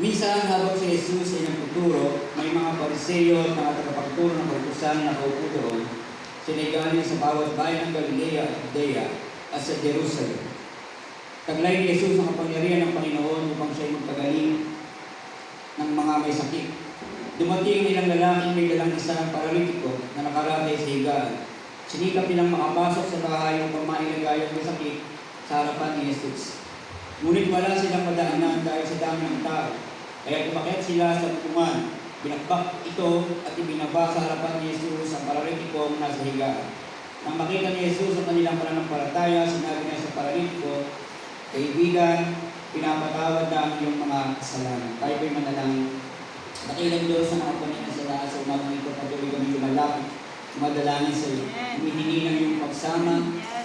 Minsan habang si Jesus ay nagtuturo, may mga Pariseo at mga tagapagturo ng kautusan na nakaupo doon. Sila'y galing sa bawat bayan ng Galilea at Judea at sa Jerusalem. Taglay ni Jesus ang kapangyarihan ng Panginoon upang siya'y magpagaling ng mga may sakit. Dumating ilang lalaking may dalang isang paralitiko na nakaratay sa higaan. Sinikap nilang makapasok sa bahay upang mailagay ang may sakit sa harapan ni Jesus. Ngunit wala silang madaanan dahil sa dami ng tao. Kaya umakyat sila sa putungan. Binakbak ito at ibinaba sa harapan ni Jesus ang paralitikong nasa higaan. Nang makita ni Jesus ang kanilang pananampalataya, sinabi niya sa paralitiko, "Kaibigan, pinapatawad na ang iyong mga kasalanan." Tayo po'y manalangin. Dakilang Diyos sa mga Panginoon sa lahat sa umagang ito, patuloy kami lumalapit, madalangin sa iyo. Humihingi ng iyong pagsama,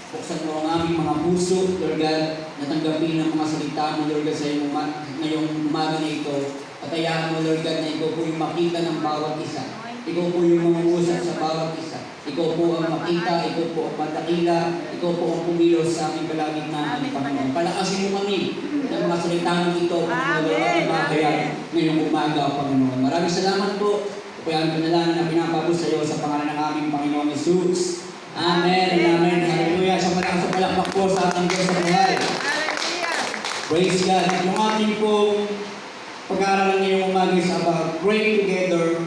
buksan mo ang aming mga puso, Lord God, natanggapin ang mga salita mo, Lord God, sa iyong ngayong umaga na ito. Patayaan mo, Lord God, na ikaw po yung makita ng bawat isa. Ikaw po yung mangungusap sa bawat isa. Ikaw po ang makita, ikaw po ang madakila, ikaw po ang pumilos sa aming kalagitnaan ng Panginoon. Palakasin mo kami ng mga salita mo ito, Panginoon, at makakayaan ngayong umaga, Panginoon. Maraming salamat po. Kaya ang panalangin na pinapabot sa iyo sa pangalan ng aming Panginoong Jesus. Amen. Amen. Hallelujah. Sa malakas sa palakpak po sa ating Diyos sa buhay. Praise God. Yung ating pong pag-aaralan ngayong umaga is about pray together,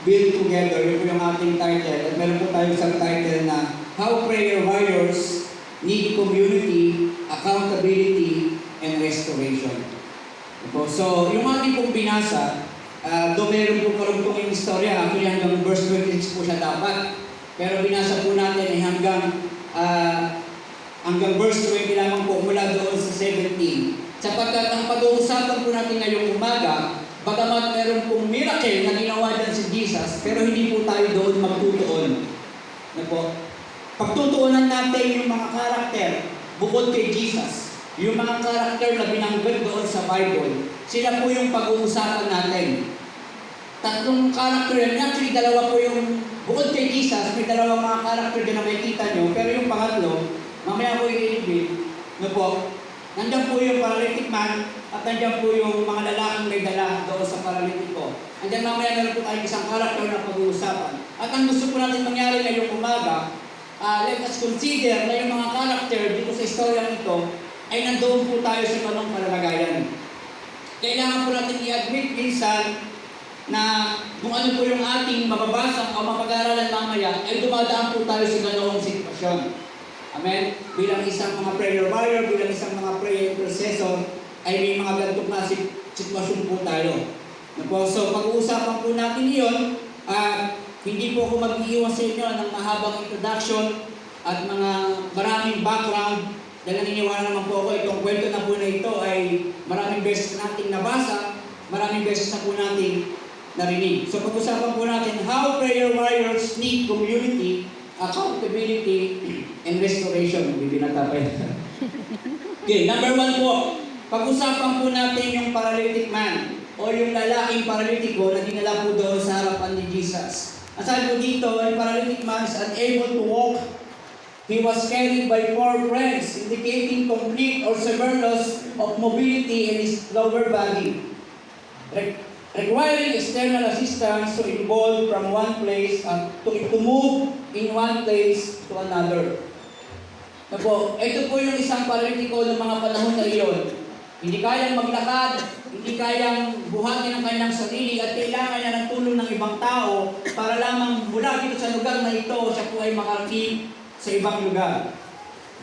build together. Yun po yung ating title. At meron po tayo sa title na How Prayer Warriors Need Community, Accountability, and Restoration. So, yung ating pong binasa, doon meron po karugtong yung istorya. Actually, hanggang verse 26 po siya dapat. Pero binasa po natin ay hanggang verse 20 lamang po mula doon sa 17. Sapagkat ang pag-uusapan po natin ngayong umaga, bagamat meron pong miracle na ginawa dyan si Jesus, pero hindi po tayo doon magtutuon. Ano po? Pagtutuunan natin yung mga karakter bukod kay Jesus. Yung mga karakter na binanggit doon sa Bible, sila po yung pag-uusapan natin. Tatlong karakter yan. Actually, dalawa po yung bukod kay Jesus, may dalawang mga karakter din na makikita nyo. Pero yung pangatlo, mamaya po i-reveal. No po? Nandiyan po yung paralytic man at nandiyan po yung mga lalaking may dala doon sa paralitiko. Nandiyan mamaya meron po tayong isang karakter na pag-uusapan. At ang gusto po natin mangyari ngayong umaga, let us consider na yung mga karakter dito sa istoryang ito ay nandoon po tayo sa ganong palalagayan. Kailangan po natin i-admit minsan na kung ano po yung ating mababasa o mapag-aaralan mamaya ay dumadaan po tayo sa ganoong sitwasyon. Amen? Bilang isang mga prayer warrior, bilang isang mga prayer intercessor, ay may mga ganitong na sitwasyon po tayo. So pag-uusapan po natin iyon, hindi po ako mag-iiwan sa inyo ng mahabang introduction at mga maraming background. Dahil naniniwala naman po ako, itong kwento na po na ito ay maraming beses nating nabasa, maraming beses na po nating narinig. So pag-usapan po natin how prayer warriors need community, accountability, and restoration. Hindi natapay. Okay, number 1 po. Pag-usapan po natin yung paralytic man o yung lalaking paralitiko na dinala po doon sa harapan ni Jesus. Ang sabi po dito, ang paralytic man is unable to walk. He was carried by 4 friends, indicating complete or severe loss of mobility in his lower body, requiring external assistance to involve from one place to move in one place to another. Ito po yung isang paralitiko ng mga panahon na iyon. Hindi kayang maglakad, hindi kayang buhatin ang kanyang sarili at kailangan niya ng tulong ng ibang tao para lamang mula dito sa lugar na ito, siya po ay makarating sa ibang lugar.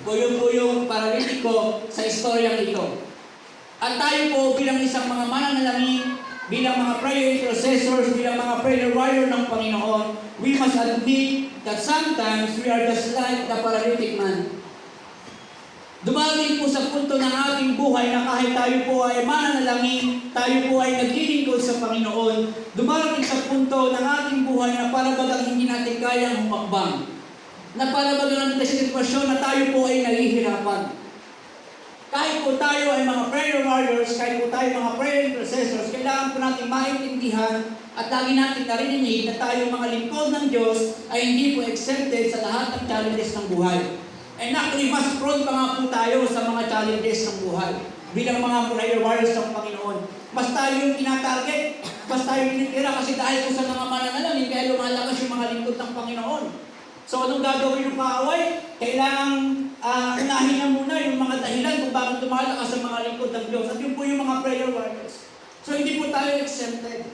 Yun po yung paralitiko sa istoryang ito. At tayo po bilang isang mga mananalangin, bilang mga prayer intercessors, bilang mga prayer warrior ng Panginoon, we must admit that sometimes we are just like the paralytic man. Dumating po sa punto ng ating buhay na kahit tayo po ay mananalangin, tayo po ay naglilingkod sa Panginoon, dumarating sa punto ng ating buhay na para bagang hindi natin kayang humakbang. Na para bagang sa sitwasyon na tayo po ay nahihirapan. Kahit po tayo ay mga prayer warriors, kahit po tayo mga prayer intercessors, kailangan po natin maintindihan at lagi natin narinig na tayo mga lingkod ng Diyos ay hindi po exempted sa lahat ng challenges ng buhay. And actually, mas prone pa nga po tayo sa mga challenges ng buhay bilang mga prayer warriors ng Panginoon. Mas tayo yung tinatarget, mas tayo yung tinitira kasi dahil po sa mga mananalamin, kaya lumalakas yung mga lingkod ng Panginoon. So anong gagawin ng kaaway? Kailangang unahin na muna yung mga dahilan kung bakit lumalakas ang mga lingkod ng Diyos. At yun po yung mga prayer warriors. So hindi po tayo exempted.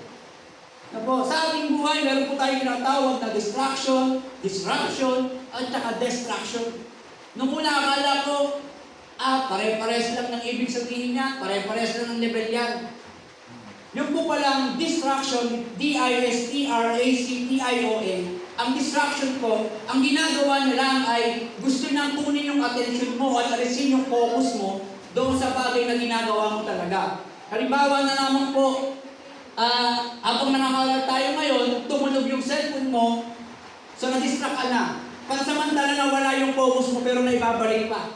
Na po, sa ating buhay, meron po tayong tinatawag na distraction, disruption, at saka destruction. Nung una, akala ko, pare-pares lang ng ibig sabihin niya, pare-pares lang ng level yan. Yung po palang distraction, D-I-S-T-R-A-C-T-I-O-N, ang distraction ko, ang ginagawa niya lang ay gusto nang kunin yung attention mo at alisin yung focus mo doon sa bagay na ginagawa mo talaga. Halimbawa na naman po, habang nangangaral tayo ngayon, tumunog yung cellphone mo, so na-distract ka na. Pansamantala na wala yung focus mo pero naibabalik pa.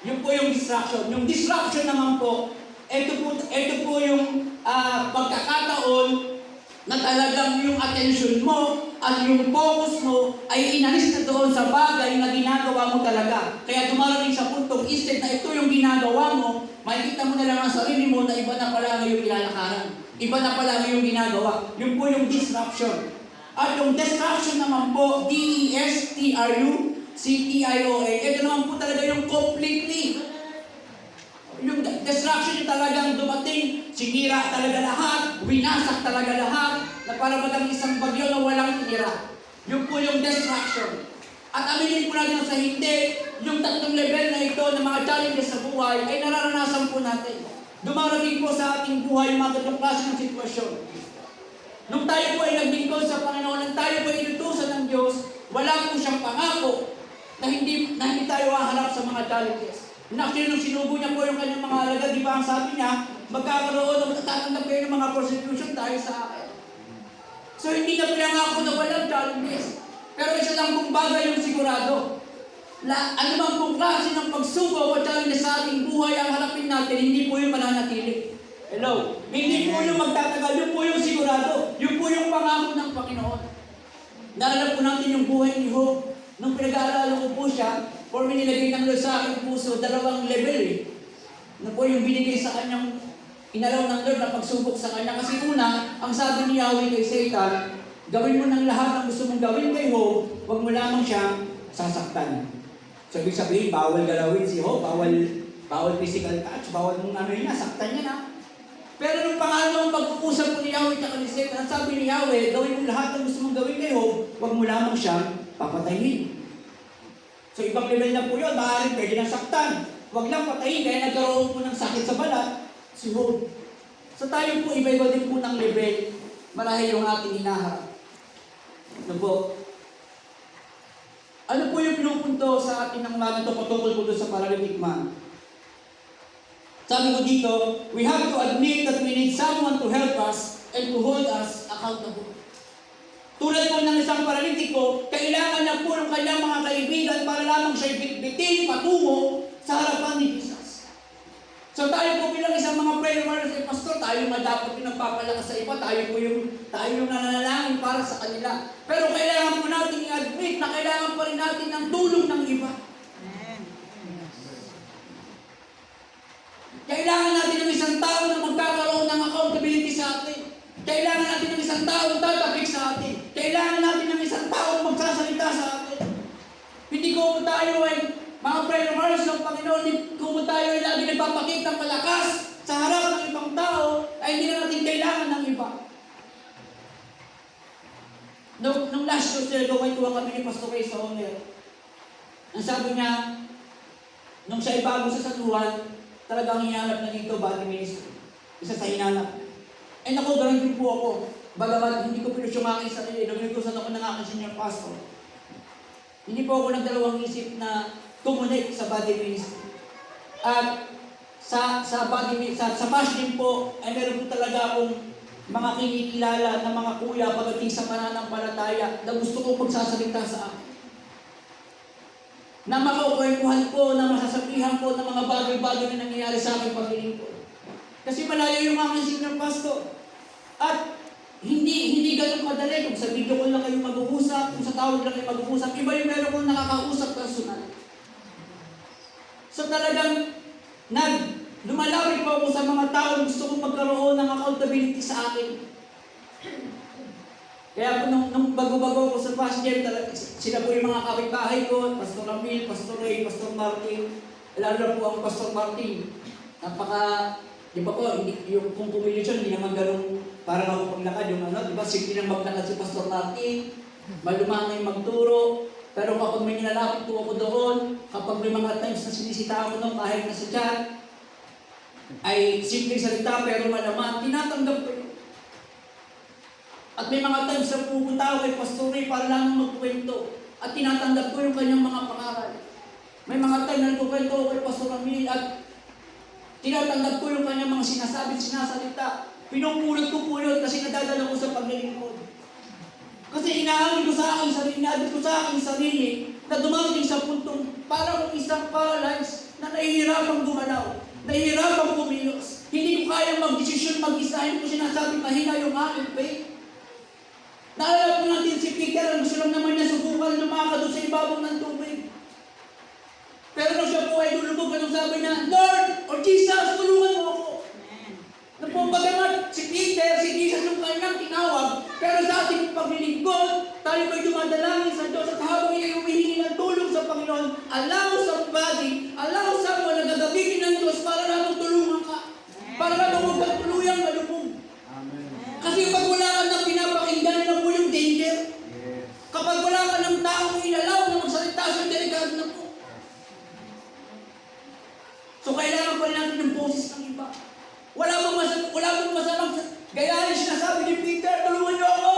Yun po yung distraction. Yung disruption naman po, ito po yung pagkakataon na talagang yung attention mo at yung focus mo ay inalis na doon sa bagay na ginagawa mo talaga. Kaya dumarating sa puntong instead na ito yung ginagawa mo, makikita mo na lang ang sarili mo na iba na pala ngayong ilalakaran. Iba na pala ngayong ginagawa. Yun po yung disruption. At yung destruction naman po, D-E-S-T-R-U-C-T-I-O-A, ito naman po talaga yung completely. Yung destruction yung talagang dumating, sinira talaga lahat, winasak talaga lahat, na para bagang isang bagyo na walang tinira. Yun po yung destruction. At aminin po natin sa hindi, yung tatlong level na ito ng mga challenges sa buhay ay nararanasan po natin. Dumarating po sa ating buhay yung mga tatlong klase ng sitwasyon. Nung tayo po ay naglingkod sa Panginoon, nung tayo po ay inutusan ng Diyos, wala po siyang pangako na hindi tayo haharap sa mga challenges. Actually, nung sinubo niya po yung kanyang mga alagad, di ba ang sabi niya, magkakaroon o matatanggap kayo ng mga persecution dahil sa akin. So hindi na pinangako na walang challenges. Pero isa lang pong bagay yung sigurado. Ano bang pong klase ng pagsubok o challenge sa ating buhay ang harapin natin, hindi po yung mananatili. Hello? Hindi po yung magtatagal, yun po yung sigurado. Yun po yung pangako ng Panginoon. Naalala po natin yung buhay ni Job. Nung pinag-aalala ko po siya, for me nilagay ng Lord sa aking puso, 2 level eh. Na po yung binigay sa kanyang, inalaw ng Lord na pagsubok sa kanya. Kasi una, ang sabi ni Yahweh kay Satan, gawin mo ng lahat ang gusto mong gawin kay Job, huwag mo lamang siyang sasaktan. So, ibig sabihin, bawal galawin si Job, bawal physical touch, bawal mong saktan niya na. Pero nung pangalawang pag-uusap po ni Yahweh at ni Satan, ang sabi ni Yahweh, gawin mo lahat ang gusto mong gawin kay Job, huwag mo lamang siyang papatayin. So, ibang level na po yun, maaaring pwede nang saktan. Huwag lang patayin, kaya nagkaroon po ng sakit sa balat, si Job. So, tayo po, iba-iba din po ng level, marahil yung ating hinaharap. Ano po? Ano po yung pinupunto sa atin ng mga ito patungkol po doon sa paralytic man? Sabi ko dito, we have to admit that we need someone to help us and to hold us accountable. Tulad po ng isang paralitiko, kailangan niya po ng kanyang mga kaibigan para lamang siya bitbitin patungo sa harapan ni Jesus. So tayo po bilang isang mga prayer warriors, pastor, tayo nga dapat yung nagpapalakas sa iba, tayo yung nananalangin para sa kanila. Pero kailangan po natin i-admit na kailangan pa rin natin ng tulong ng iba. Kailangan natin ng isang tao na magkakaroon ng accountability sa atin. Kailangan natin ng isang taong tatapik sa atin. Kailangan natin ng isang taong magsasalita sa atin. Hindi ko tayo ay mga prayer warriors ng Panginoon, hindi ko tayo ay lagi nagpapakita ng malakas sa harap ng ibang tao, ay hindi na natin kailangan ng iba. Nung last Tuesday, gawin-tuwa kami ni Pastor Ray sa owner. Ang sabi niya, nung siya ay bago sa saluhan, talagang hinanap na dito body ministry. Isa sa hinanap. Eh naku, ganun din po ako. Bagamat hindi ko pinusyumaki sa sarili, nag-requestan ako ng aking senior pastor. Hindi po ako nagdalawang isip na tumunik sa body ministry. At sa bash din po, ay meron po talaga akong mga kinikilala na mga kuya pagdating sa pananampalataya na gusto kong magsasalita sa akin. Na makakwentuhan ko, na masasabihan ko ng mga bagay-bagay na nangyayari sa akin paglilingkod. Kasi malayo yung aking senior pastor. At hindi ganun madali kung sa video ko lang kayo mag-uusap, kung sa tawag lang kayo mag-uusap, iba yung meron kong nakakausap personal. So talagang lumalawig po ako sa mga tao gusto kong magkaroon ng responsibility sa akin. Kaya po nung bago-bago ako sa Fast Gem, sila po yung mga kapitbahay ko, Pastor Ramil, Pastor Ray, Pastor Martin, lalo na po ang Pastor Martin. Di ba po, yung kung kumilusyon, hindi naman ganun parang ako paglakad, yung ano, di ba, simple lang maglakad si Pastor Martin, malumangay magturo, pero kapag may nilalapit po ako doon, kapag may mga times na sinisita ako doon, kahit nasa chat, ay simple salita pero malaman, tinatanggap ko yun. At may mga times na pupunta ako kay Pastor Ray para lang magkwento at tinatanggap ko yung kanyang mga pangaral. May mga times na nagkukwento ako kay Pastor Ramil at tinatanggap ko yung kanyang mga sinasalita. Pinupulot ko po yun kasi nadadala ko sa paglilingkod. Kasi inaangin ko sa aking sarili, naabot ko sa aking sarili na dumating sa puntong parang isang paralyzed na nahihirapang gumalaw, nahihirapang kumilos. Hindi ko kaya mag-desisyon mag-isa, hindi ko sinasabi mahina yung aking faith. Naalala po natin si Peter, ang gusto lang naman niya subukan lumakad doon sa ibabaw ng tubig. Pero nung siya po ay lulubog, anong sabi niya? Lord, or Jesus, tulungan mo ako. Bagamat si Peter, si Jesus yung kanyang tinawag, pero sa ating paglilingkod, tayo may dumadalangin sa Diyos at habang iyay humihingi ng tulong sa Panginoon, allow somebody, allow someone na gagamitin ng Diyos para lamang tulungan ka. Para lamang huwag kang tuluyang malubog. Kasi pag wala ka nang pinapakinggan na po yung danger, kapag wala ka ng taong ilalaw na magsalita sa delikado na po. So kailangan pa natin ng boses ng iba. Wala pong masamang gayahin sinasabi ni Peter, tulungan niyo ako.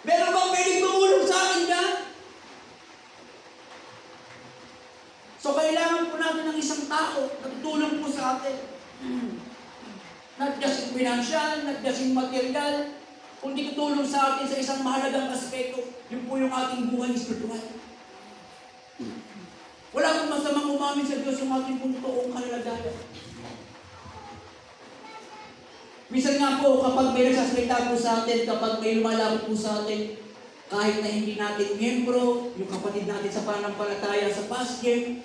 Meron bang pwedeng tumulong sa akin dyan? So kailangan po natin ng isang tao na tutulong po sa atin. Not just in financial, not just in material, kundi tutulong sa atin sa isang mahalagang aspeto, yun po yung ating buhay espiritual. Wala pong masamang umamin sa Diyos yung ating pong toong kalalagayan. Minsan nga po, kapag may nagsasalita po sa atin, kapag may lumalapit po sa atin, kahit na hindi natin miyembro, yung kapatid natin sa pananampalataya sa Fast Gem,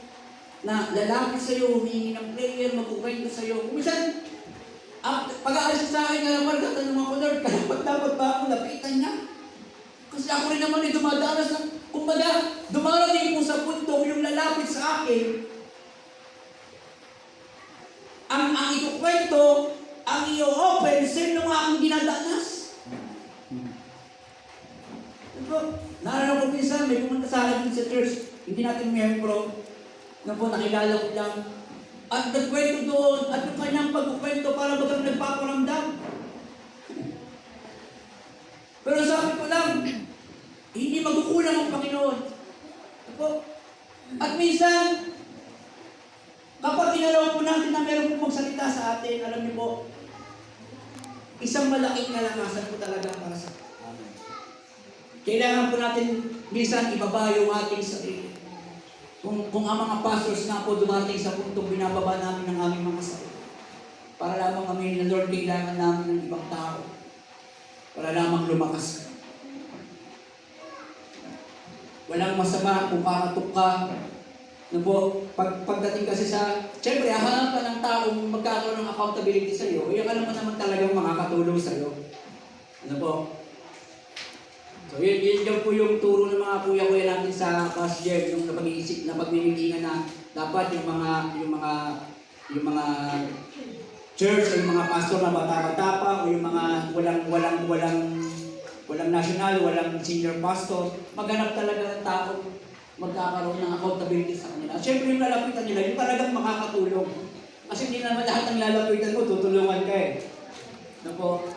na lalapit sa iyo, humingi ng prayer, magkukwento sa iyo. Minsan, pag-aalis sa akin, naman, tatanong ako, Lord, dapat ba ako lapitan niya? Kasi ako rin naman ay dumadaras ng, kumbaga, dumarating po sa punto yung lalapit sa akin, ang ikukwento, ang i-open, same nung aking dinadanas. Naalala ko minsan, may pumunta sa akin sa church, hindi natin miyembro, na po nakilala ko lang, at nagkwento doon, at yung kanyang pagkukwento para bagang nagpaparamdam. Pero sabi ko lang, hindi magkukulang ang Panginoon. At minsan, kapag inalaw po natin na meron po magsalita sa atin, alam niyo po, isang malaking kalakasan po talaga para sa atin. Kailangan po natin minsan ibaba yung ating sarili. Kung ang mga pastors nga po dumating sa puntong binababa namin ng aming mga sarili. Para lamang kami na Lord, kailangan namin ng ibang tao. Para lamang lumakas ka. Walang masama kung kakatok ka. No po, pagdating kasi sa, siyempre, hahanap ka ng taong magkakaroon ng accountability sa iyo, yung alam mo naman talagang makakatulong sa iyo. Ano po? So, yun po yung turo ng mga kuya-kuya natin sa Fast Gem, yung napag-iisip na pagmimitingan na dapat yung mga church o yung mga pastor na bata-bata pa o yung mga walang national, walang senior pastor, maghanap talaga ng tao magkakaroon ng accountability sa kanila. At syempre yung lalapitan nila, yung talagang makakatulong. Kasi hindi naman lahat ng lalapitan mo, tutulungan ka eh. Ano po?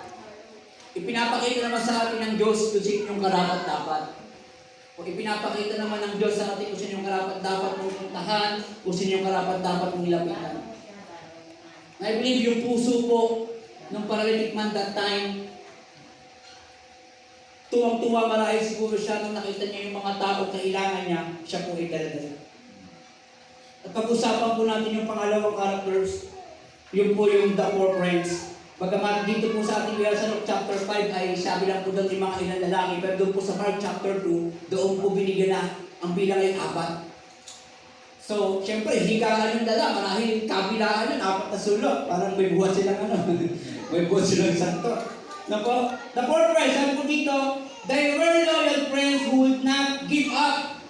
Ipinapakita naman sa atin ng Diyos kung sino yung karapat dapat. O ipinapakita naman ng Diyos sa atin kung sino yung karapat dapat mong puntahan, kung sino yung karapat dapat mong lapitan. I believe yung puso po ng paralytic man that time, tuwang-tuwa marahil siguro siya nung nakita niya yung mga tao kailangan niya, siya po ay dala-dala. At pag-usapan po natin yung pangalawang characters, yun po yung the four friends. Bagamat dito po sa ating sa Luke chapter 5 ay sabi lang po doon yung mga ilang lalaki, pero doon po sa Mark chapter 2, doon po binigyan na ang bilang ay 4. So So, syempre, higaan yung dala, marahil kabilaan yun, 4 na sulok. Parang may buhat silang may buhat silang santo. The fourth verse, sabi ko dito, they were loyal friends who would not give up.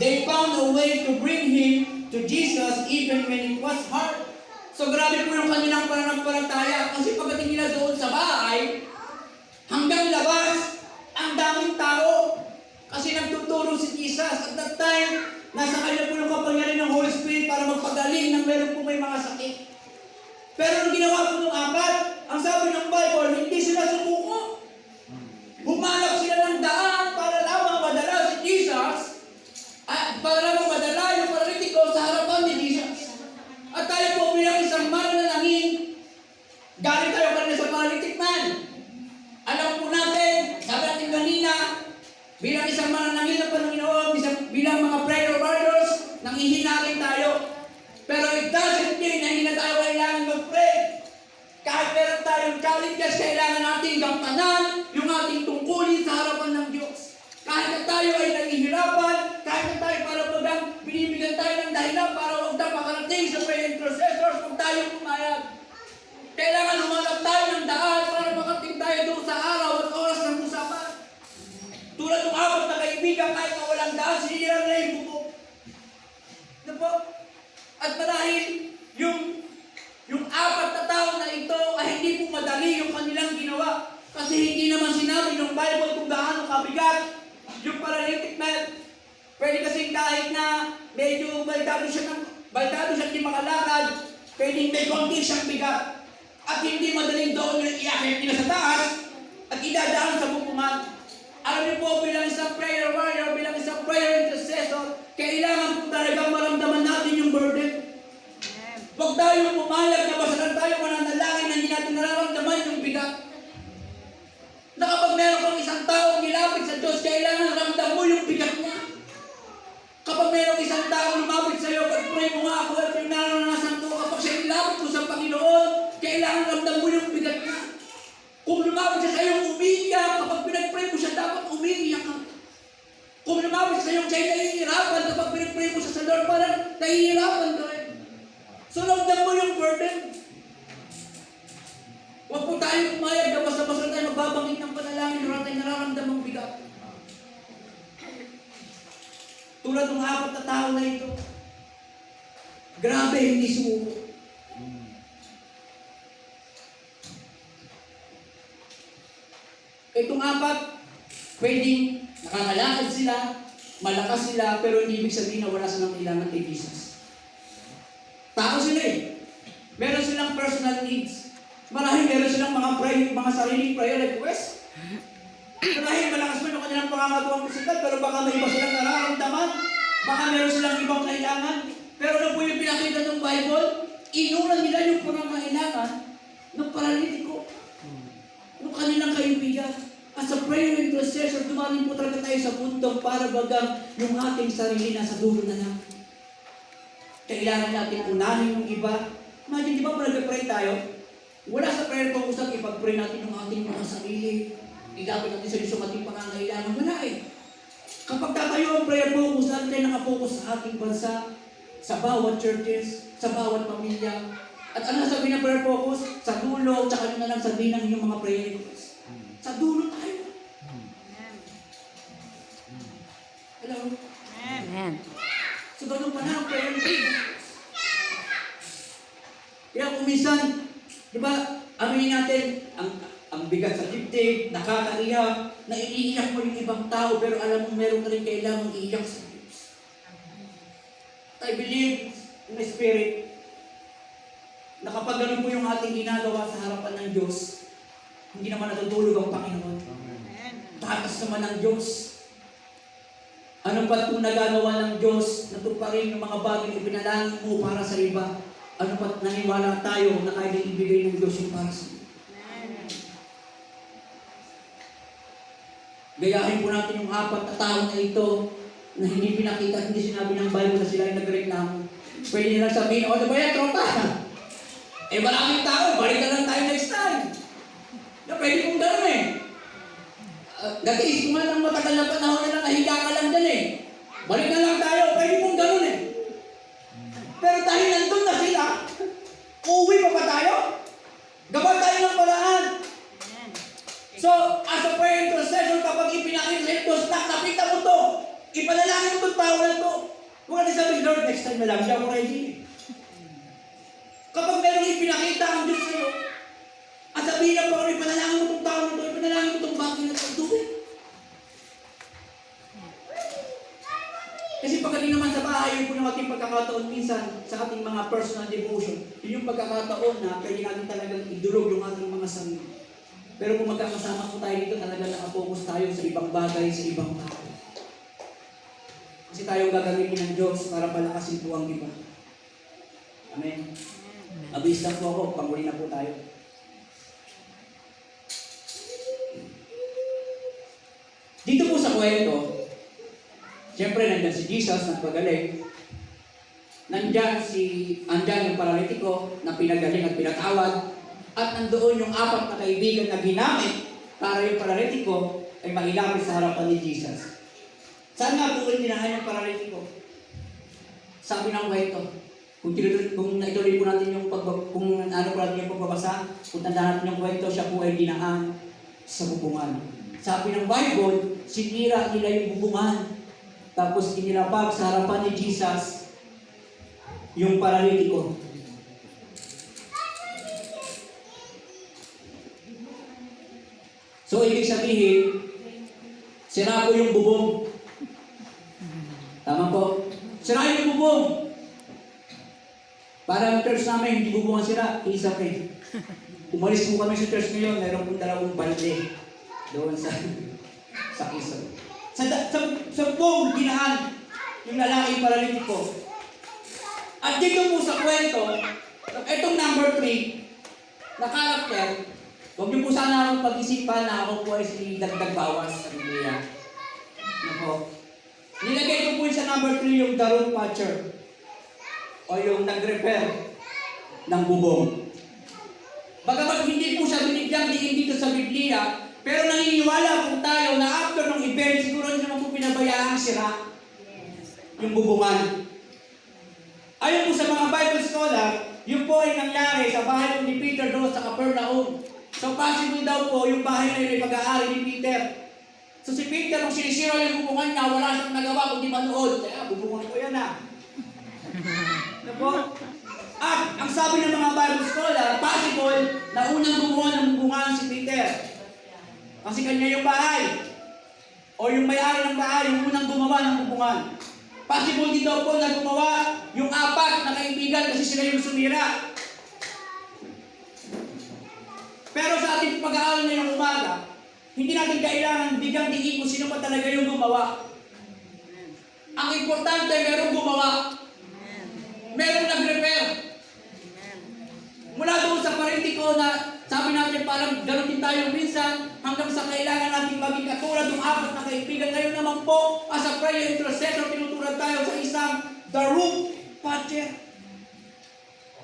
They found a way to bring him to Jesus even when it was hard. So grabe po yung kanilang pananampalataya. Kasi pagdating nila doon sa bahay, hanggang labas, ang daming tao. Kasi nagtuturo si Jesus. At that time, nasa kanya po yung kapangyarihan ng Holy Spirit para magpagaling ng meron po may mga sakit. Pero ang ginawa po ng 4, ang sabi ng Bible, hindi sila sumuko. Humanap sila ng daan para lamang madala si Jesus, at para lamang madala yung paralitiko sa harapan ni Jesus. At tayo po bilang isang mananalangin, galing tayo kanina sa paralytic man. Alam po natin, sabi natin kanina, bilang isang mananalangin ng Panginoon, bilang mga prayer warriors, nangihinangin tayo. Pero it doesn't mean na hindi na tayo kailangan mag-pray. Kahit meron tayong challenges, kailangan natin gampanan yung ating tungkulin sa harapan ng Diyos. Kahit na tayo ay nahihirapan, kahit na tayo para bagang binibigyan tayo ng dahilan para huwag tayo makarating sa prayer intercessors, kung tayo pumayag. Kailangan humanap tayo ng daan para makarating tayo doon sa araw at oras ng usapan. Tulad ng 4 na kaibigan, kahit na walang daan, sinira na yung bubok. Ano po? At marahil yung 4 na tao na ito ay hindi po madali yung kanilang ginawa. Kasi hindi naman sinabi ng Bible kung gaano kabigat yung paralytic man. Pwede kasi kahit na medyo baldado siya hindi makalakad, pwedeng may konti siyang bigat. At hindi madaling doon yung iakit nila sa taas at idadaan sa bukungan. Alam niyo po, bilang isang prayer warrior, bilang isang prayer intercessor, kailangan po talagang maramdaman natin yung burden. Huwag tayo pumayag na basalan tayo mananalangin na hindi natin nararamdaman yung bigat. Na kapag meron kang isang taong nilapit sa Diyos, kailangan ramdam mo yung bigat niya. Kapag meron isang taong lumapit sa iyo, pag-pray mo nga ako at yung naranasan ko, kapag siya nilapit mo sa Panginoon, kailangan ramdam mo yung bigat niya. Kung lumapit siya sa iyo, umiiyak. Kapag pinag-pray mo siya, dapat umiiyak ka. Kung lumapit siya sa iyo, siya nahihirapan. Kapag pinag-pray mo siya sa Lord, parang nahihirapan ka rin. So, ramdam mo yung burden. Huwag po tayo pumayag na basta-basta tayo magbabanggit ng panalangin na tayo nararamdamang bigat. Tulad ng 4 na tao na ito, grabe hindi sumuko. Itong 4, pwedeng nakakalakad sila, malakas sila, pero hindi ibig sabihin na wala silang kailangan kay Jesus. Tao sila eh. Meron silang personal needs. Marahil meron silang mga sariling prayer request. Marahil malakas man yung kanilang pangangatuang pisikal, pero baka may iba silang nararamdaman. Baka meron silang ibang kailangan. Pero ano po yung pinakita ng Bible? Inulan nila yung pangangailangan ng paralitiko, ng kanilang kaibigan. As a prayer intercessor, dumating po talaga tayo sa puntong para bagang yung ating sarili nasa dulo na lang. Kailangan natin unahin yung iba. Imagine, di ba pag nag-pray tayo? Wala sa prayer focus at ipag-pray natin yung ating mga sarili. Ilapit natin sa Diyos yung ating pangangailangan. Wala eh. Kapag tatayo ang prayer focus, natin tayo nakapokus sa ating bansa, sa bawat churches, sa bawat pamilya. At ano sabi ng prayer focus? Sa dulo, tsaka nyo na lang sabihin ng inyong mga prayer requests. Sa dulo tayo. Hello? Amen. So, ganun pa na ang prayer requests. Kaya kung minsan, di ba, aminin natin, ang bigat sa dibdib, nakakaiyak, na iniiyak mo yung ibang tao, pero alam mo meron ka rin kailangang iiyak sa Diyos. I believe in the Spirit na kapag ganun po yung ating ginagawa sa harapan ng Diyos, hindi naman natutulog ang Panginoon. Tatas naman ng Diyos. Ano pa kung nagagawa ng Diyos, natuparin yung mga bagay na pinalangin mo para sa iba? Ano pa naniwala tayo na kaya ibigay ng Diyos yung para sa iyo? Gayahin po natin yung 4 na tao na ito na hindi pinakita at hindi sinabi ng Bible na sila ay nagreklamo. Pwede nilang sabihin, o, ano ba yan, tropa? Eh, maraming tao, balik na lang tayo next time. Na pwede kong gano'n eh. Natiis ko nga ng matagal na panahon na nahiga ka lang dyan eh. Balik na lang tayo, pwede kong gano'n eh. Ipanalangin mo itong tao na ito. Huwag ka sabihin, Lord, next time na lang, hindi ako ready. Kapag merong ipinakita ang Diyos sa'yo, at sabihin na po, ipanalangin mo itong tao na ito, ipanalangin mo itong bagay na ito, do it. Kasi pagdating naman sa bahay, yun po ng ating pagkakataon minsan sa ating mga personal devotion, yun yung pagkakataon na pwede natin talagang idulog yung ating mga sarili. Pero kung magkakasama po tayo dito, talaga nakapokus tayo sa ibang bagay, sa ibang tao. Kasi tayo gagamitin ng Diyos para palakasin po ang iba. Amen. Abis lang po ako, panguli na po tayo. Dito po sa kwento, siyempre nandyan si Jesus, nagpagaling. Andyan yung paralitiko na pinagaling at pinatawad. At nandoon yung 4 na kaibigan na ginamit para yung paralitiko ay mailapit sa harapan ni Jesus. Saan nga po tinahan yung paralitiko? Sabi ng kwento, kung naituloy po natin yung pagbabasa, kung tandaan natin yung kwento, siya po ay dinaan sa bubungan. Sabi ng Bible, sinira nila yung bubungan. Tapos inilapag sa harapan ni Jesus yung paralitiko. So, ibig sabihin, sira po yung bubong. Tama po? Sira yung bubong. Para ang church namin, hindi bubungan sila, isa pa eh. Umalis po kami sa church ngayon, mayroon pong 2 balde doon sa Quezon. Sa buong ginahan, yung lalaki paralitiko. At dito po sa kwento, itong number 3, na character, huwag niyo po sana akong pag-isipan na ako po ay sinidagdag bawas sa Biblia. Nako. Nilagay ko po sa number 3 yung Darun Patcher o yung nag-repair ng bubong. Bagamat hindi po siya binigyang diin dito sa Biblia, pero naniniwala po tayo na after ng event, siguro hindi naman po pinabayaan sira yung bubungan. Ayon po sa mga Bible scholar, yun po ay nangyari sa bahay ni Peter doon sa Capernaum. So possible daw po yung bahay na yun ay pag-aari ni Peter. So si Peter, nung sinisira yung bubungan niya, wala siyang nagawa kundi manood. Kaya bubungan ko yan ah. Ano po? At ang sabi ng mga Bible scholar, possible na unang gumawa ng bubungan si Peter. Kasi kanya yung bahay. O yung may-ari ng bahay, yung unang gumawa ng bubungan. Possible din daw po na gumawa yung 4 na kaibigan kasi sila yung sumira. Pero sa ating pag-aaral ngayong umaga, hindi natin kailangan bigang diin kung sino pa talaga yung gumawa. Ang importante, merong gumawa. Merong nag-repair. Mula doon sa paralitiko na sabi natin parang gano'n din tayo minsan hanggang sa kailangan natin maging katulad ng 4 na kaibigan. Ngayon naman po, as a prayer intercessor, tinutulad tayo sa isang Darun Patcher.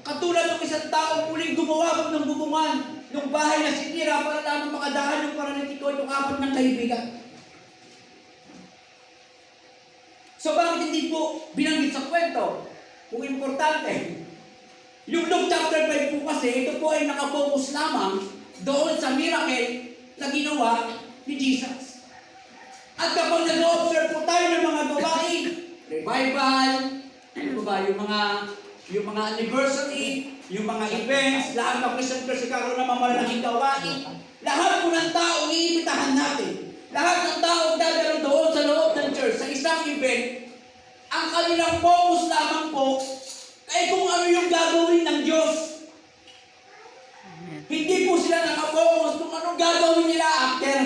Katulad ng isang tao muling gumawa ng bubungan ng bahay na sinira para lamang makadaan yung paralitiko itong 4 ng kaibigan. So bakit hindi po binanggit sa kwento? Kung importante, yung Luke chapter 5 po kasi, ito po ay nakafocus lamang doon sa miracle na ginawa ni Jesus. At kapag nag-observe po tayo ng mga gawain, revival, ano ba, yung mga anniversary, yung mga events, lahat ng Christian Church karoon ng mga malaking gawain, lahat po ng tao iimbitahan natin. Lahat ng tao dadalo doon sa loob ng church, sa isang event, ang kanilang focus lamang po ay kung ano yung gagawin ng Diyos. Hindi po sila nakafocus kung anong gagawin nila after.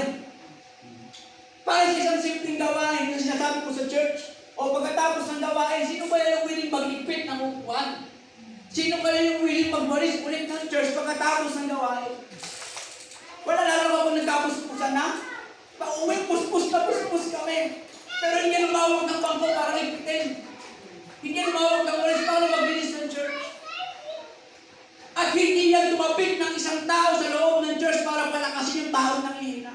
Para sa isang simpleng gawain na sinasabi ko sa church, o pagkatapos ng gawain, sino ba yung willing magligpit ng upuan? Sino kaya yung willing magwalis ulit ng church pagkatapos ng gawain? Wala lalo ako nagkapuspusan na. Pauwi, puspus kami. Pero hindi lumawag ng bangko para ligpitin. Hindi lumawag ng walis para maglinis ng church. At hindi yan tumapit ng isang tao sa loob ng church para palakasin yung tao nangihina.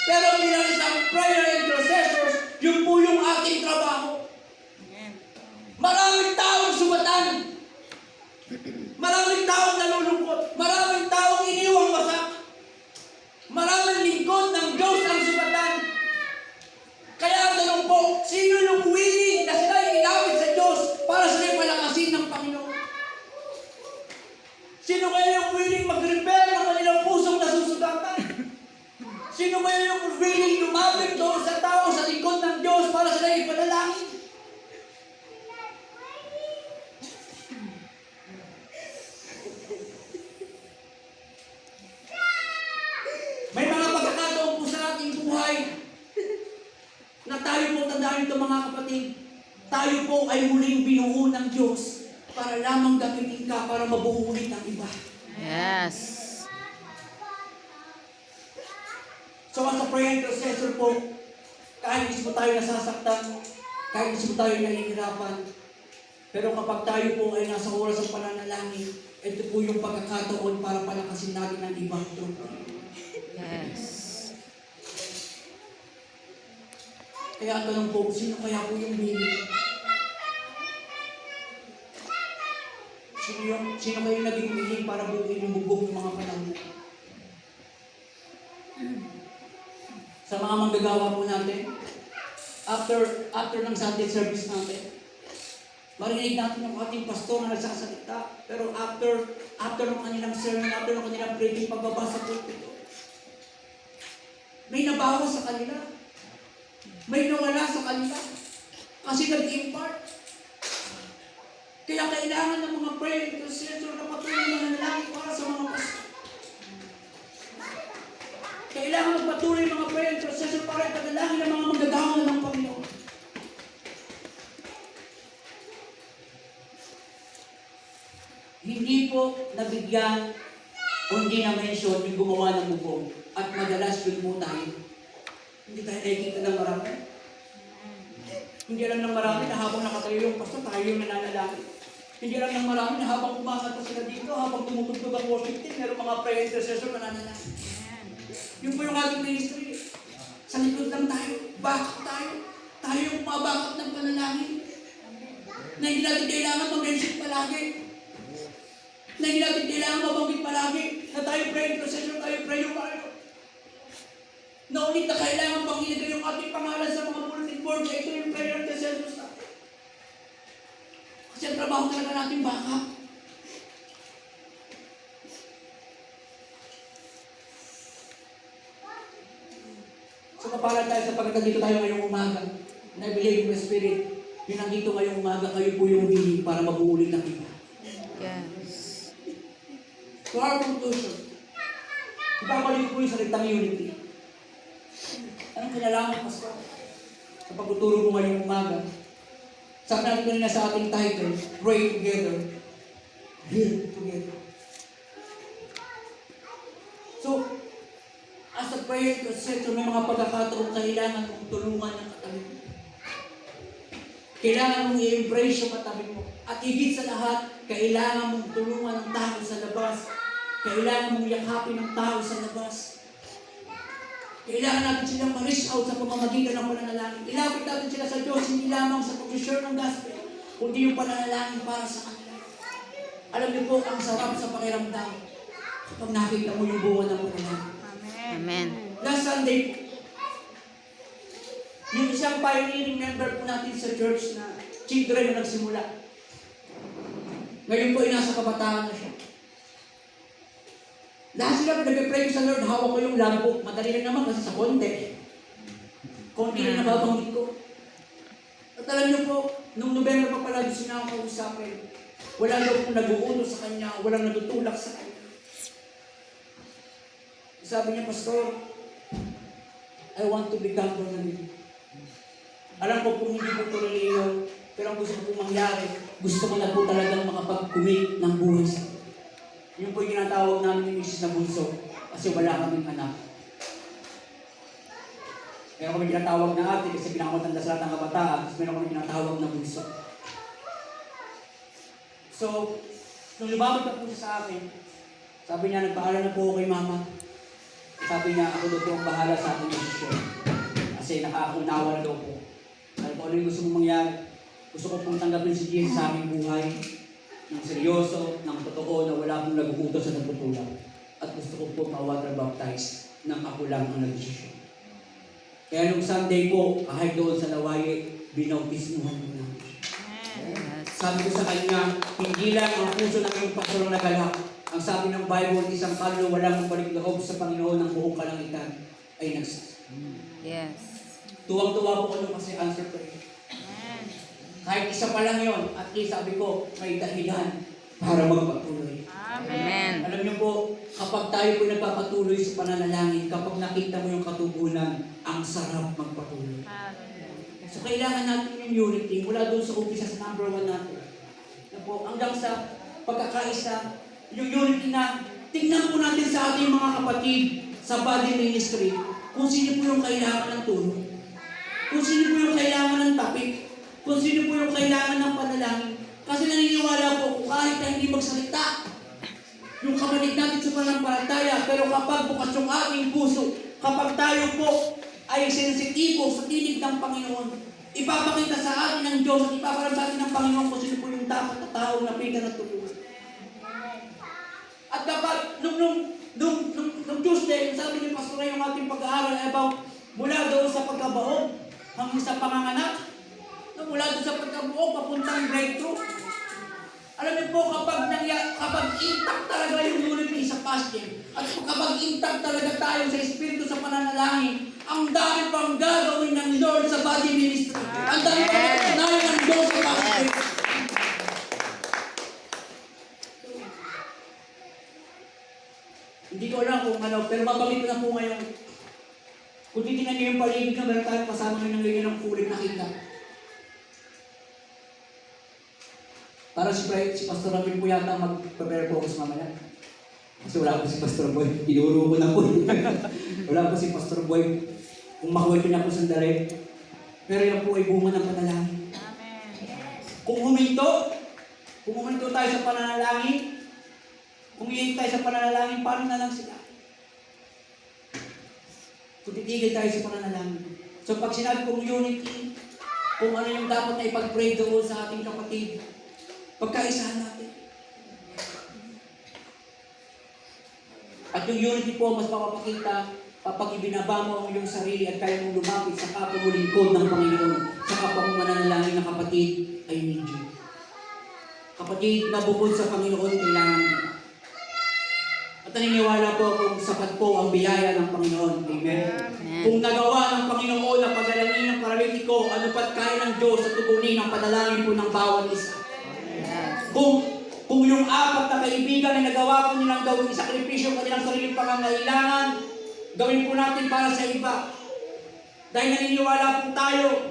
Pero bilang isang prayer intercessors, yun po yung ating trabaho. Maraming taong sumatan. Maraming taong nalulungkot. Maraming taong iniwang wasak. Maraming lingkod ng Diyos ang sumatan. Kaya ang tanong po, Sino kaya yung willing mag-repair ng kanilang pusong nasusugatan? Sino kaya yung willing lumapit doon sa tao sa likod ng Diyos para sila ipanalangin? May mga pagkakataon po sa ating buhay na tayo po, tandaan ito mga kapatid, tayo po ay muling binuo ng Diyos para lamang gamitin ka para mabuo ulit ang iba. Yes. So as a prayer intercessor po, kahit mismo tayo nasasaktan, kahit mismo tayo nahihirapan, pero kapag tayo po ay nasa oras ng pananalangin, ito po yung pagkakataon para palakasin natin ang ibang trupo. Yes. Kaya ang tanong po, sino kaya po yung willing? Sino kayo naging willing para buuin yung bubong ng mga panahon? Sa mga manggagawa po natin, after ng Sunday service natin, marinig natin yung ating pastor na nagsasalita, pero after ng kanilang sermon, after ng kanilang preaching, pagbabasa po ito, may nabawas sa kanila. May nawala sa kanila. Kasi nag-impart. Kaya kailangan ng mga prayer intercessor na patuloy na nanalangin para sa mga pastor. Kailangan magpatuloy ng mga prayer intercessor para ipagalangin ng mga magagawa ng Panginoon. Hindi po nabigyan o hindi na-mention yung gumawa ng bubong. At madalas yun po tayo. Hindi tayo nakikita ng marami. Hindi alam ng marami na habang nakatayo yung pastor, tayo yung nananalangin. Hindi alam ng marami na habang kumakanta sila dito, habang tumutugtog ang worship team, meron mga prayer intercessor na nananalangin. Yun po yung ating ministry. Sa likod lang tayo, backup tayo. Tayo yung mabackup ng panalangin. Na hindi natin kailangan mag-mention palagi. Na hindi natin kailangan mabanggit palagi. Na tayo prayer intercessor, tayo prayer warrior. Na ulit na kailangan pang ilagay yung ating pangalan sa mga bulletin board na ito yung prayer intercessors natin. Kasi ang trabaho talaga natin backup. So kapalan tayo sapagkat nandito tayo ngayong umaga. Na believe in the Spirit. Yung nandito ngayong umaga, kayo po yung willing para mabuulit ng iba. Yes. To our conclusion, ibabalik ko po yung salitang unity. Anong kinalaman, Pastor? Sa pagtuturo ko ngayong umaga, sabi natin kanina sa ating title, Pray Together, Build Together. So, as a prayer intercessor, may mga pagkakataon kailangan mong tulungan ng katabi mo. Kailangan mong i-embrace yung katabi mo. At higit sa lahat, kailangan mong tulungan ng tao sa labas. Kailangan mong yakapin ng tao sa labas. Kailangan natin silang ma-reach out sa pamamagitan ng pananalangin. Ilapit natin sila sa Diyos, hindi lamang sa pag-share ng gospel, kundi yung pananalangin para sa kanila. Alam niyo po, ang sarap sa pakiramdam kapag nakita mo yung buwan ng pananalangin. Amen. Last Sunday, yung isang pioneering member po natin sa church na children na nagsimula. Ngayon po ay nasa kabataan na siya. Lahat sila nag-pray sa Lord, hawak ko yung logbook. Madali lang naman kasi sa konti. Konti lang nababanggit ko. At alam niyo po, nung November pa pala gusto niya akong kausapin. Wala daw pong nag-uuno sa kanya, walang natutulak sa kanya. Sabi niya, Pastor, I want to become born again. Alam ko kung hindi po ito reliyon, pero ang gusto ko pong mangyari, gusto ko na po talagang makapag-commit ng buhay sa akin. Yun po yung ginatawag namin ni Mrs. na bunso, kasi wala kaming anak. Meron kami ginatawag na ate kasi pinakamatanda sa lahat ng kabataan, tapos meron kami ginatawag na bunso. So, nung lumabot na po siya sa akin, sabi niya, nagpaalam na po ako kay mama. Sabi niya, ako daw po ang bahala sa ating desisyon. Kasi nakaunawa na daw po. Sabi ko, ano yung gusto mong mangyari? Gusto ko pong tanggapin si Jesus sa aming buhay ng seryoso, ng totoo, na wala pong nagugutos sa nagtutulak. At gusto ko po ma-water baptize nang ako lang ang nagdesisyon. Kaya nung Sunday po, kahit doon sa Lawaye, binautismuhan mo namin. Sabi ko sa kanya, hindi lang ang puso ng iyong pastor ang nagalak, ang Ang sabi ng Bible, isang kaluluwa walang magbalik loob sa Panginoon ng buong kalangitan ay nagsasama. Yes. Tuwang-tuwa po ano kasi answer prayer. Amen. Kahit isa pa lang yon, at least sabi ko, may dahilan para magpatuloy. Amen. Alam niyo po, kapag tayo po nagpapatuloy sa pananalangin, kapag nakita mo yung katugunan, ang sarap magpatuloy. So kailangan natin yung unity mula doon sa umpisa sa number 1 natin. Na po, hanggang sa pagkakaisa, yung unity na tingnan po natin sa ating mga kapatid sa body ministry kung sino po yung kailangan ng tulong. Kung sino po yung kailangan ng topic. Kung sino po yung kailangan ng panalangin. Kasi naniniwala po kung kahit na hindi magsalita, yung kapatid natin sa pananampalataya, pero kapag bukas yung ating puso, kapag tayo po ay sensitibo sa tinig ng Panginoon, ipapakita sa atin ng Diyos at ipaparam sa atin ng Panginoon kung sino po yung dapat na tao na pita na tulungan. At kapag, nung Tuesday, sabi ni Pastor yung ating pag-aaral about mula doon sa pagkabaog hanggang sa panganganak, mula doon sa pagkabuog, papuntang breakthrough. Alam niyo po, kapag intact talaga yung unity sa fasting, at kapag intact talaga tayo sa Espiritu sa pananalangin, ang dami pang gagawin ng Lord sa body ministry. Ang dami pang gagawin ng Lord sa body ministry. Hindi ko alam kung ano, pero babalik ko na po ngayon. Kung titignan niyo yung paligid na meron tayo kasama ng ganyan ng kulit na kita. Para si Pastor Ramil po yata mag-prepare focus mamaya. Kasi wala po si Pastor Boy. Inuro ko na po. Wala po si Pastor Boy. Kung makuwento niya po sandali. Pero yan po ay bunga ng panalangin. Kung huminto tayo sa pananalangin, kung iingit tayo sa pananalangin, paano na lang sila? Kung titigil tayo sa pananalangin. So pag sinabi kong unity, kung ano yung dapat na ipag-pray doon sa ating kapatid, pagkaisahan natin. At yung unity po, mas mapapakita kapag ibinaba mo ang iyong sarili at kaya mong lumapit sa kapwa mo lingkod ng Panginoon, sa kapwa mo mananalangin na kapatid ay ninyo. Kapatid na bukod sa Panginoon, kailangan mo. At naniniwala po kung sapat po ang biyaya ng Panginoon. Amen. Amen. Kung nagawa ng Panginoon na pagalangin ng paralitiko, ano pa't kaya ng Diyos at tugunin ang panalangin po ng bawat isa. Yes. Kung yung 4 na kaibigan ay nagawa po nilang gawin isakripisyo ang kanilang sariling pangangailangan, gawin po natin para sa iba. Dahil naniniwala po tayo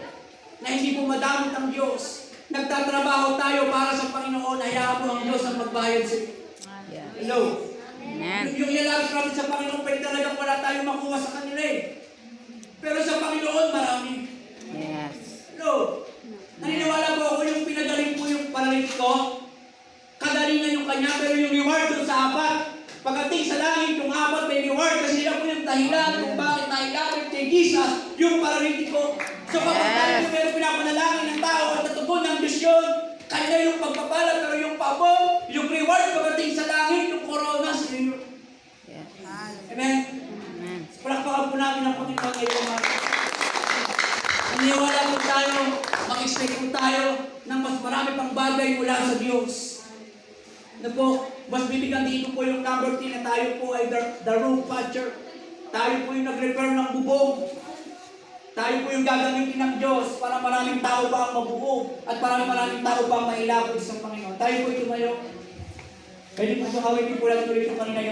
na hindi po madamot ang Diyos. Nagtatrabaho tayo para sa Panginoon, hayaan mo ang Diyos ang magbayad sa iyo. Yes. Hello? Amen. Yung ilalagay natin sa Panginoon, pwede talagang wala tayong makuha sa kanila eh. Pero sa Panginoon, marami. Yes. Hello? Naniniwala po ako yung pinagaling po yung paralitiko, kagalingan yung kanya, pero yung reward doon sa 4. Pagdating sa langit, yung 4 may reward kasi sila po yung dahilan kung bakit nailapit kay Jesus yung paralitiko. So kapag tayo yung meron pinapanalangin ng tao at natugon ng misyon, kanya yung pagpapala, pero yung pabor, yung reward pagdating sa langit, yung corona sa inyo. Yes. Amen? Amen. Palakpakan po namin ang Panginoon ngayon. Naniniwala po tayo, mag-expect po tayo ng mas marami pang bagay mula sa Diyos. Na po, mas bibigyan dito po yung number 10 na tayo po ay the roof patcher. Tayo po yung nag-repair ng bubong. Tayo po yung gagamitin ng Diyos para maraming tao pa ang mabuo at para maraming tao pa ang mailapit sa Panginoon. Tayo po yung tumayo. Pwede po sumawin po lang tuloy ito kanina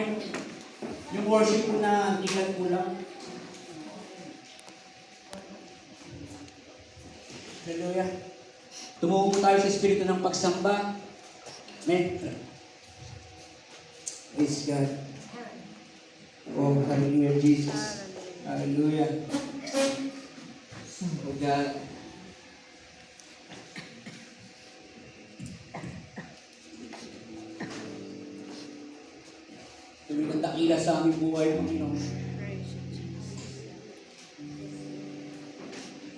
yung worship po na tingnan po lang. Hallelujah. Tumuho po tayo sa Espiritu ng pagsamba. Amen. Praise God. Oh, hallelujah, Jesus. Hallelujah. Oh, God. Tuloy ng dakila sa aming buhay, Panginoon.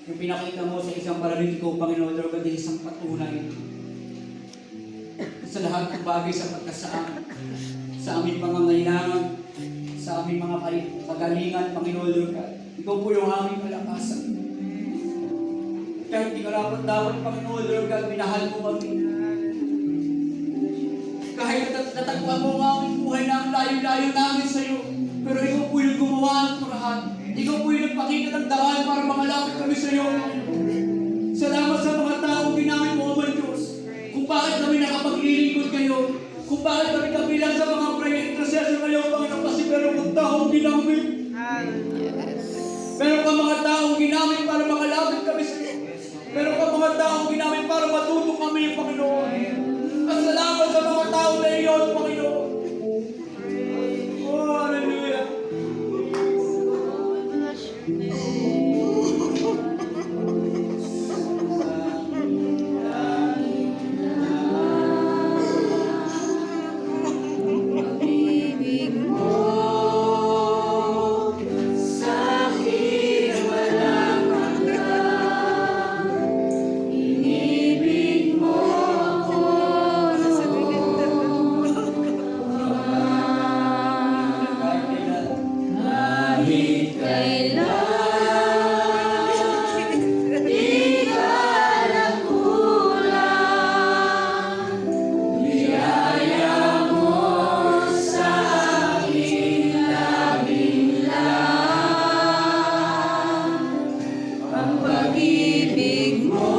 Yung pinakita mo sa isang paralitiko, Panginoon, Lord, ay isang patunay sa lahat ng bagay sa pagkasaan, sa aming pangangailangan, sa aming mga pagalingan, Panginoon, Lord. Ikaw po yung aming kalakasan. Kahit di ka dapat, Panginoon, Lord, minahal mo kami. Kahit natagpuan mo ang aming buhay, layo-layo namin sa iyo. Pero ikaw po yung gumawa ng lahat. Ikaw po yung nagpakita ng daan para makalapit kami sa iyo. Salamat sa mga taong ginamit mo, Amang Diyos. Kung bakit kami nakapaglilingkod kayo. Kung bakit kami kabilang sa mga prayer intercessor ngayon, Panginoon, kasi meron kang taong ginamit. Meron kang mga taong ginamit para makalapit kami sa iyo. Meron kang mga taong ginamit para matuto kami, Panginoon. At salamat sa mga taong na iyon, Panginoon. Oh, hallelujah. Pag-ibig mo sa'kin walang hanggan. Inibig mo ako kahit kailan. Di ka nagkulang. Biyaya mo sa akin labing lang. Ang pag-ibig mo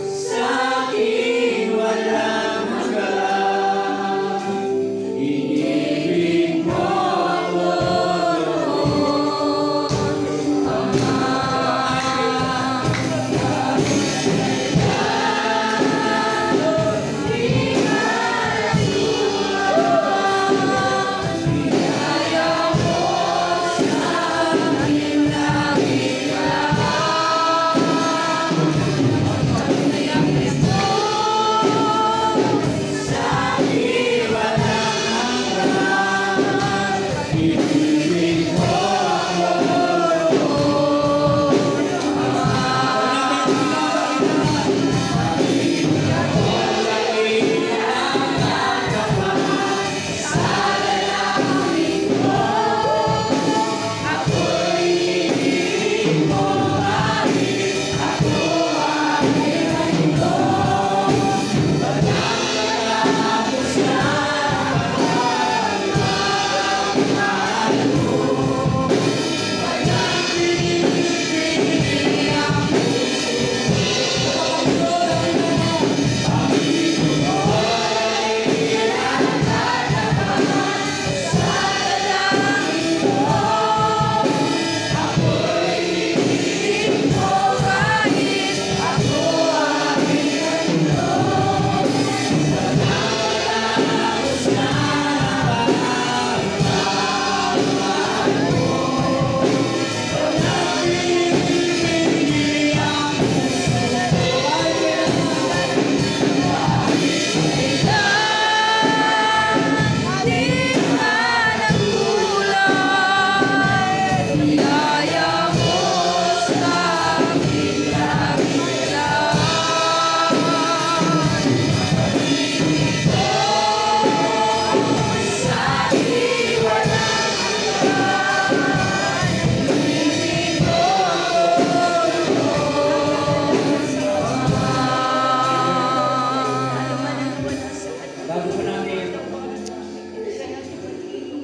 sa'kin walang hanggan. Inibig mo ako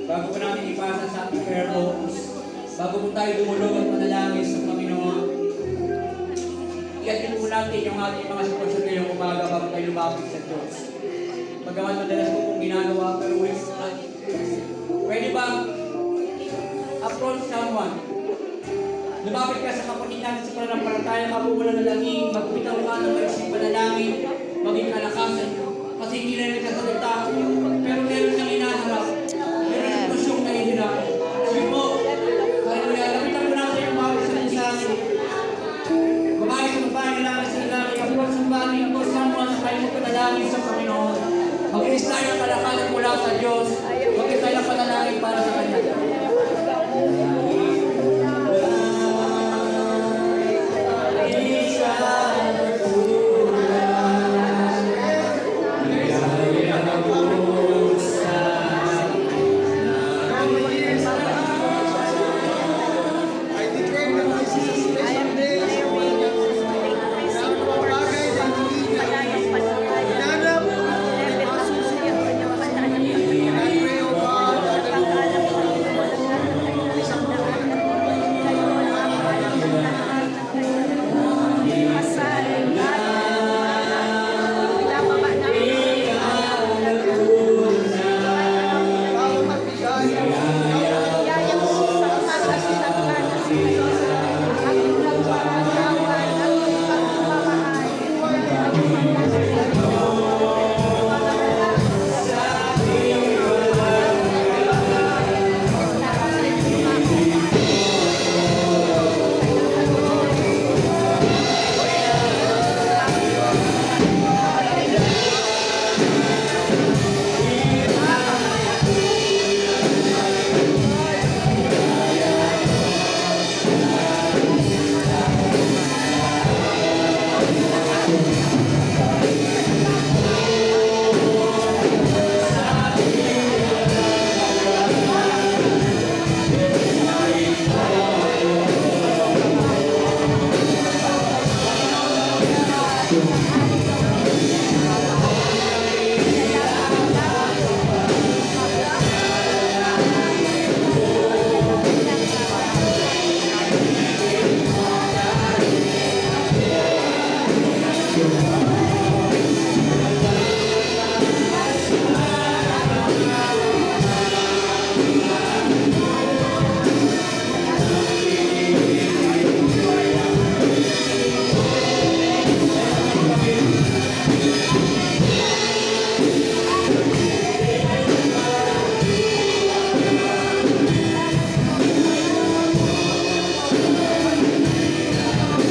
Bago po namin ipasa sa ating prayer focus, bago po tayo dumulog at manalangin sa Panginoon, iatin po natin yung ating mga sitwasyon ngayong umaga bago tayo lumapit sa Diyos. Pagkaman madalas po pong ginagawa, pero pwede ba approach someone? Lumapit ka sa kapatid natin sa pananampalataya, ako mo na nalangin, magbitaw ka ng maisip panalangin, maging kalakasan. Kasi hindi na nagkasalita,